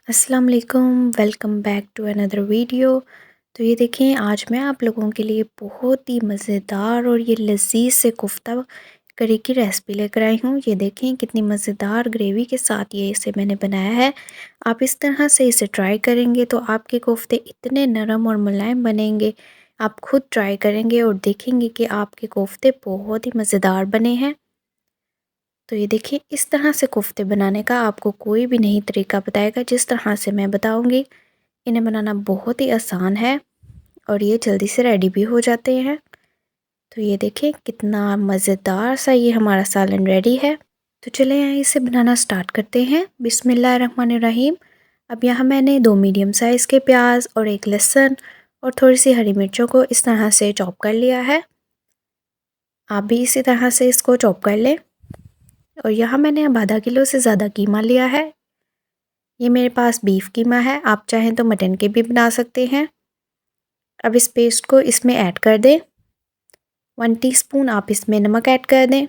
अस्सलाम वालेकुम, welcome back to another video. तो ये देखें, आज मैं आप लोगों के लिए बहुत ही मज़ेदार और ये लजीज से कोफ्ता करी की रेसिपी लेकर आई हूँ। ये देखें कितनी मज़ेदार ग्रेवी के साथ ये इसे मैंने बनाया है। आप इस तरह से इसे ट्राई करेंगे तो आपके कोफ्ते इतने नरम और मुलायम बनेंगे। आप खुद ट्राई करेंगे और देखेंगे कि आपके कोफ्ते बहुत ही मज़ेदार बने हैं। तो ये देखिए, इस तरह से कोफ्ते बनाने का आपको कोई भी नहीं तरीका बताएगा जिस तरह से मैं बताऊंगी। इन्हें बनाना बहुत ही आसान है और ये जल्दी से रेडी भी हो जाते हैं। तो ये देखिए कितना मज़ेदार सा ये हमारा सालन रेडी है। तो चले यहाँ इसे बनाना स्टार्ट करते हैं। बिस्मिल्लाहिर्रहमानिर्रहीम। अब यहाँ मैंने 2 मीडियम साइज़ के प्याज और 1 लहसुन और थोड़ी सी हरी मिर्चों को इस तरह से चॉप कर लिया है। आप भी इसी तरह से इसको चॉप कर लें। और यहाँ मैंने अब आधा किलो से ज़्यादा कीमा लिया है। ये मेरे पास बीफ कीमा है, आप चाहें तो मटन के भी बना सकते हैं। अब इस पेस्ट को इसमें ऐड कर दें। 1 टीस्पून आप इसमें नमक ऐड कर दें।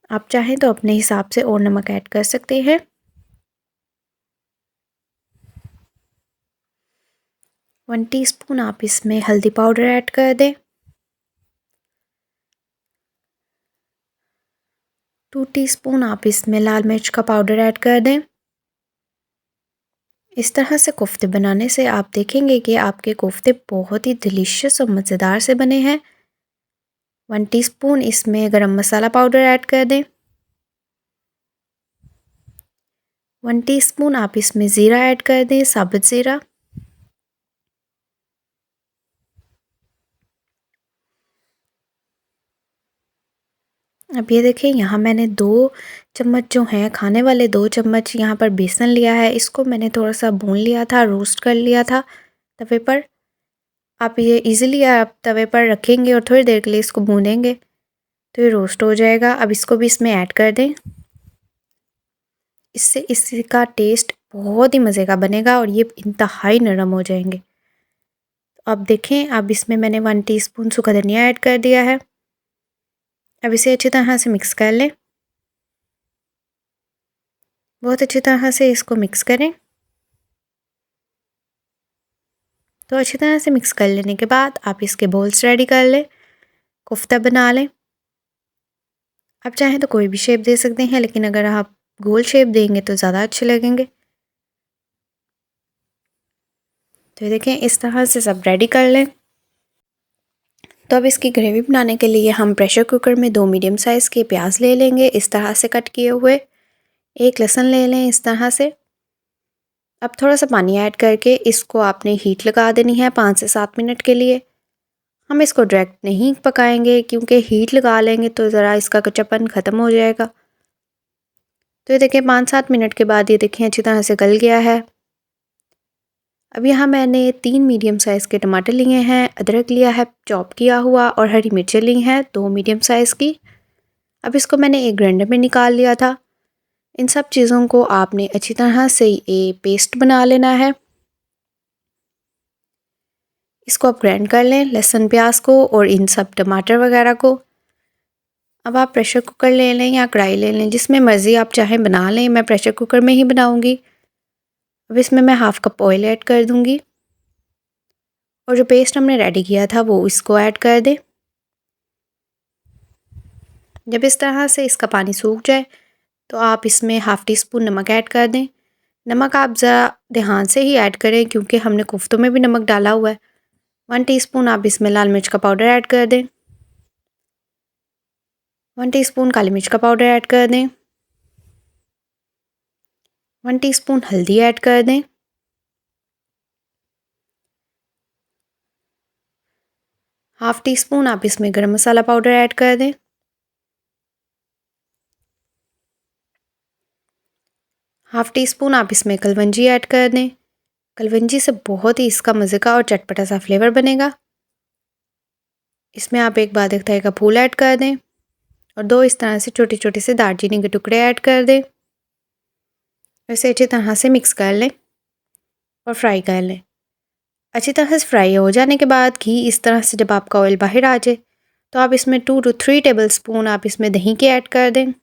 आप चाहें तो अपने हिसाब से और नमक ऐड कर सकते हैं। 1 टीस्पून आप इसमें हल्दी पाउडर ऐड कर दें। 2 टीस्पून आप इसमें लाल मिर्च का पाउडर ऐड कर दें। इस तरह से कोफ्ते बनाने से आप देखेंगे कि आपके कोफ्ते बहुत ही डिलीशियस और मज़ेदार से बने हैं। 1 टीस्पून इसमें गरम मसाला पाउडर ऐड कर दें। 1 टीस्पून आप इसमें ज़ीरा ऐड कर दें, साबुत ज़ीरा। अब ये देखें, यहाँ मैंने 2 चम्मच जो हैं खाने वाले 2 चम्मच यहाँ पर बेसन लिया है। इसको मैंने थोड़ा सा भून लिया था, रोस्ट कर लिया था तवे पर। आप ये इजीली आप तवे पर रखेंगे और थोड़ी देर के लिए इसको भूनेंगे तो ये रोस्ट हो जाएगा। अब इसको भी इसमें ऐड कर दें। इससे इसका टेस्ट बहुत ही मज़े का बनेगा और ये इंतहाई नरम हो जाएंगे। अब देखें, अब इसमें मैंने 1 टीस्पून सूखा धनिया ऐड कर दिया है। अब इसे अच्छी तरह से मिक्स कर लें। बहुत अच्छी तरह से इसको मिक्स करें। तो अच्छी तरह से मिक्स कर लेने के बाद आप इसके बॉल्स रेडी कर लें, कोफ्ता बना लें। आप चाहें तो कोई भी शेप दे सकते हैं, लेकिन अगर आप गोल शेप देंगे तो ज़्यादा अच्छे लगेंगे। तो ये देखें, इस तरह से सब रेडी कर लें। तो अब इसकी ग्रेवी बनाने के लिए हम प्रेशर कुकर में 2 मीडियम साइज़ के प्याज ले लेंगे, इस तरह से कट किए हुए। 1 लहसुन ले लें इस तरह से। अब थोड़ा सा पानी ऐड करके इसको आपने हीट लगा देनी है 5 से 7 मिनट के लिए। हम इसको डायरेक्ट नहीं पकाएंगे क्योंकि हीट लगा लेंगे तो ज़रा इसका कच्चापन ख़त्म हो जाएगा। तो ये देखें, 5-7 मिनट के बाद ये देखें अच्छी तरह से गल गया है। अब यहाँ मैंने 3 मीडियम साइज़ के टमाटर लिए हैं, अदरक लिया है चॉप किया हुआ और हरी मिर्चें ली हैं 2 मीडियम साइज़ की। अब इसको मैंने एक ग्राइंडर में निकाल लिया था। इन सब चीज़ों को आपने अच्छी तरह से ये पेस्ट बना लेना है। इसको आप ग्राइंड कर लें, लहसुन प्याज को और इन सब टमाटर वगैरह को। अब आप प्रेशर कुकर ले लें या कढ़ाई ले लें, जिसमें मर्ज़ी आप चाहें बना लें। मैं प्रेशर कुकर में ही बनाऊंगी। अब इसमें मैं हाफ़ कप ऑयल ऐड कर दूंगी और जो पेस्ट हमने रेडी किया था वो इसको ऐड कर दें। जब इस तरह से इसका पानी सूख जाए तो आप इसमें हाफ़ टी स्पून नमक ऐड कर दें। नमक आप ज़रा ध्यान से ही ऐड करें क्योंकि हमने कोफ्तों में भी नमक डाला हुआ है। 1 टीस्पून आप इसमें लाल मिर्च का पाउडर ऐड कर दें। 1 टीस्पून काली मिर्च का पाउडर ऐड कर दें। 1 टीस्पून हल्दी ऐड कर दें। हाफ़ टी स्पून आप इसमें गरम मसाला पाउडर ऐड कर दें। हाफ़ टी स्पून आप इसमें कलवंजी ऐड कर दें। कलवंजी से बहुत ही इसका मज़े का और चटपटा सा फ्लेवर बनेगा। इसमें आप एक बादक थाई का फूल ऐड कर दें और 2 इस तरह से छोटे छोटे से दालचीनी के टुकड़े ऐड कर दें। इसे अच्छी तरह से मिक्स कर लें और फ्राई कर लें। अच्छी तरह से फ्राई हो जाने के बाद घी इस तरह से जब आपका ऑयल बाहर आ जाए तो आप इसमें 2 to 3 टेबल स्पून आप इसमें दही के ऐड कर दें।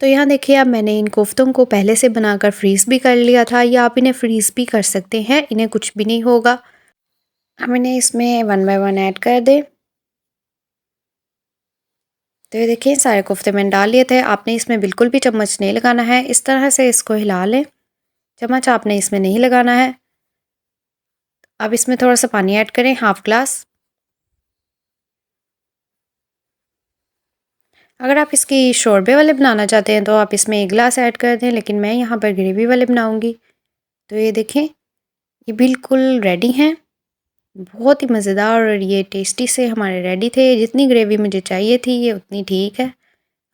तो यहाँ देखिए अब मैंने इन कोफ्तों को पहले से बनाकर फ्रीज़ भी कर लिया था, या आप इन्हें फ्रीज़ भी कर सकते हैं, इन्हें कुछ भी नहीं होगा। हम इन्हें इसमें 1 बाय 1 ऐड कर दें। तो ये देखिए सारे कोफ्ते मैंने डाल लिए थे। आपने इसमें बिल्कुल भी चम्मच नहीं लगाना है, इस तरह से इसको हिला लें। चम्मच आपने इसमें नहीं लगाना है। अब इसमें थोड़ा सा पानी ऐड करें, हाफ ग्लास। अगर आप इसकी शोरबे वाले बनाना चाहते हैं तो आप इसमें 1 गिलास ऐड कर दें, लेकिन मैं यहाँ पर ग्रेवी वाले बनाऊंगी। तो ये देखें ये बिल्कुल रेडी हैं, बहुत ही मज़ेदार और ये टेस्टी से हमारे रेडी थे। जितनी ग्रेवी मुझे चाहिए थी ये उतनी ठीक है,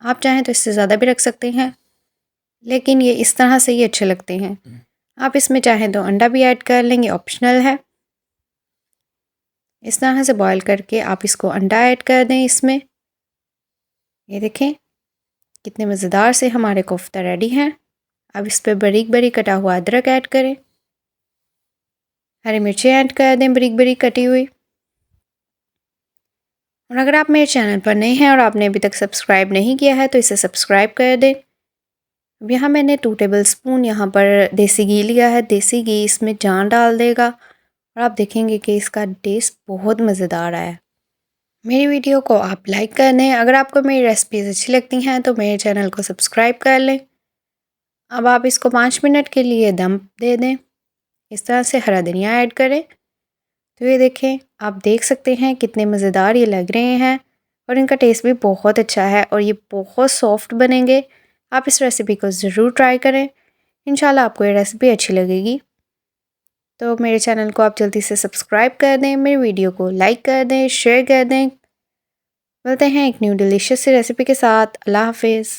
आप चाहें तो इससे ज़्यादा भी रख सकते हैं, लेकिन ये इस तरह से ही अच्छे लगते हैं। आप इसमें चाहें तो अंडा भी ऐड कर लेंगे, ऑप्शनल है। इस तरह से बॉईल करके आप इसको अंडा ऐड कर दें इसमें। ये देखें कितने मज़ेदार से हमारे कोफ्ता रेडी हैं। अब इस पर बारीक बारीक कटा हुआ अदरक ऐड करें, हरी मिर्ची ऐड कर दें बारीक बारीक कटी हुई। और अगर आप मेरे चैनल पर नए हैं और आपने अभी तक सब्सक्राइब नहीं किया है तो इसे सब्सक्राइब कर दें। अब यहाँ मैंने 2 टेबल स्पून यहाँ पर देसी घी लिया है। देसी घी इसमें जान डाल देगा और आप देखेंगे कि इसका टेस्ट बहुत मज़ेदार आया। मेरी वीडियो को आप लाइक कर दें। अगर आपको मेरी रेसिपीज़ अच्छी लगती हैं तो मेरे चैनल को सब्सक्राइब कर लें। अब आप इसको 5 मिनट के लिए दम दे दें। इस तरह से हरा धनिया ऐड करें। तो ये देखें आप देख सकते हैं कितने मज़ेदार ये लग रहे हैं और इनका टेस्ट भी बहुत अच्छा है और ये बहुत सॉफ्ट बनेंगे। आप इस रेसिपी को ज़रूर ट्राई करें, इंशाल्लाह आपको ये रेसिपी अच्छी लगेगी। तो मेरे चैनल को आप जल्दी से सब्सक्राइब कर दें, मेरी वीडियो को लाइक कर दें, शेयर कर दें। मिलते हैं एक न्यू डिलीशियस सी रेसिपी के साथ। अल्लाह हाफिज़।